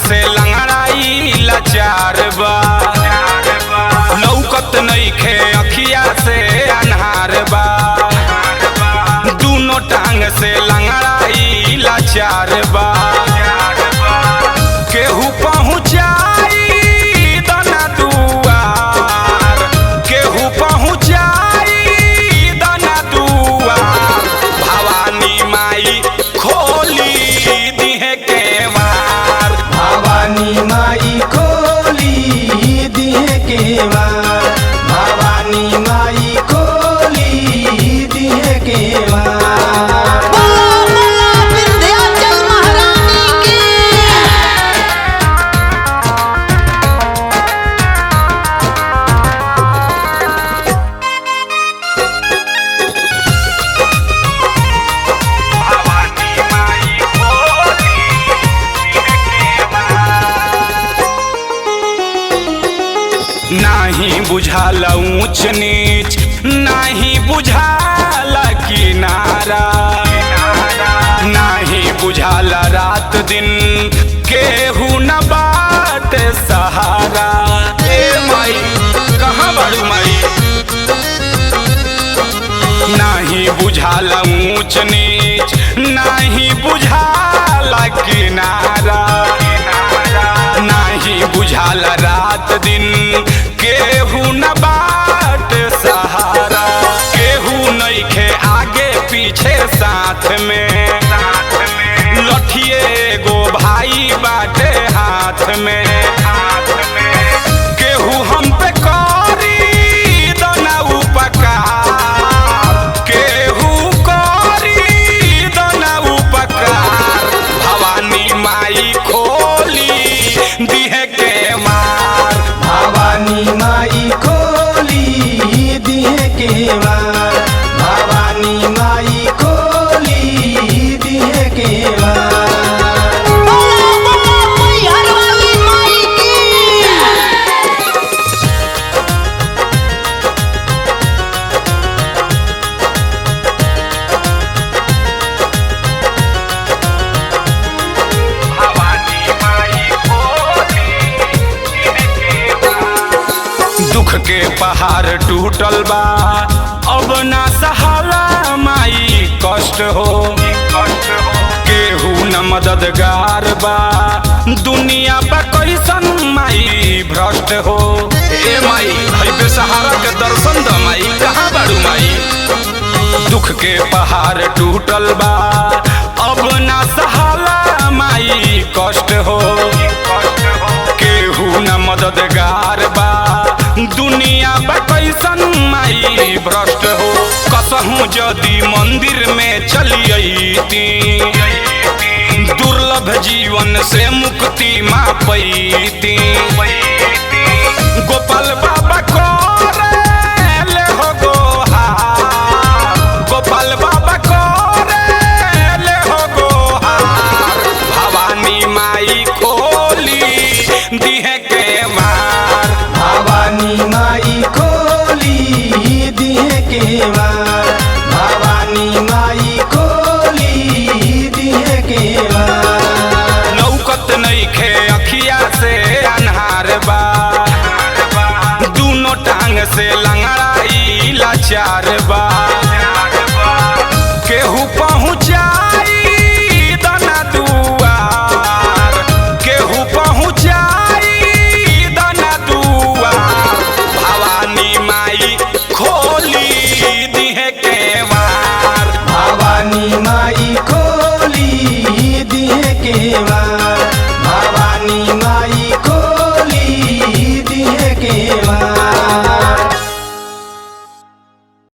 से लंगड़ाई लाचार बा, लौकत नइखे अखिया से अन्हार बा, दूनो टांग से लंगड़ाई लाचार बा। केहू पहुँचाई दना दुआर, केहू पहुँचाई दना दुआर, भवानी माई खोली दिहे केवार, भवानी माई खोली दिहे केवार, भवानी माई खोली दिहे केवार। नाही बुझाला ऊंच नीच, नाही बुझाला किनारा, नाही बुझाला रात दिन, केहू न बाट सहारा। ए माई कहाँ बाड़ू माई, नाही बुझाला ऊंच नीच, नाही बुझाला किनारा, नाही बुझाला रात दिन, केहू न बाट सहारा, केहू नइखे आगे पीछे साथ में, लठिए गो भाई बाटे हाथ में, केहू हम पे करी दना उपकार, केहू करी दना उपकार, भवानी माई खोली दिहे केवार, भवानी माई खोली दिहे केवार, भवानी माई खोली दिहे केवार। दुख के पहाड़ टूटल बा, अब ना सहाला माई कष्ट हो, केहू न मददगार बा, दुनिया बा कैसन माई भ्रष्ट हो। ए माई हई बेसहारा के दर्शन द माई, कहाँ बाड़ू माई। दुख के पहाड़ टूटल बा, अब ना सहाला माई कष्ट हो, केहू न मददगार बा, दुनिया बा कैसन माई भ्रष्ट हो। कसहूँ जदि मंदिर में चली अईती, दुर्लभ जीवन से मुक्ति मा पैती, गोपाल बाबा कोरेले हो गोहार, गोपाल बाबा कोरेले हो गोहार, भवानी माई खोली दिहे केवार, भवानी माई खोली दिहे केवार, भवानी माई खोली दिहे केवार। लौकत नइखे अखिया से अन्हार बा, दूनो टांग से लंगड़ाई लाचार बा।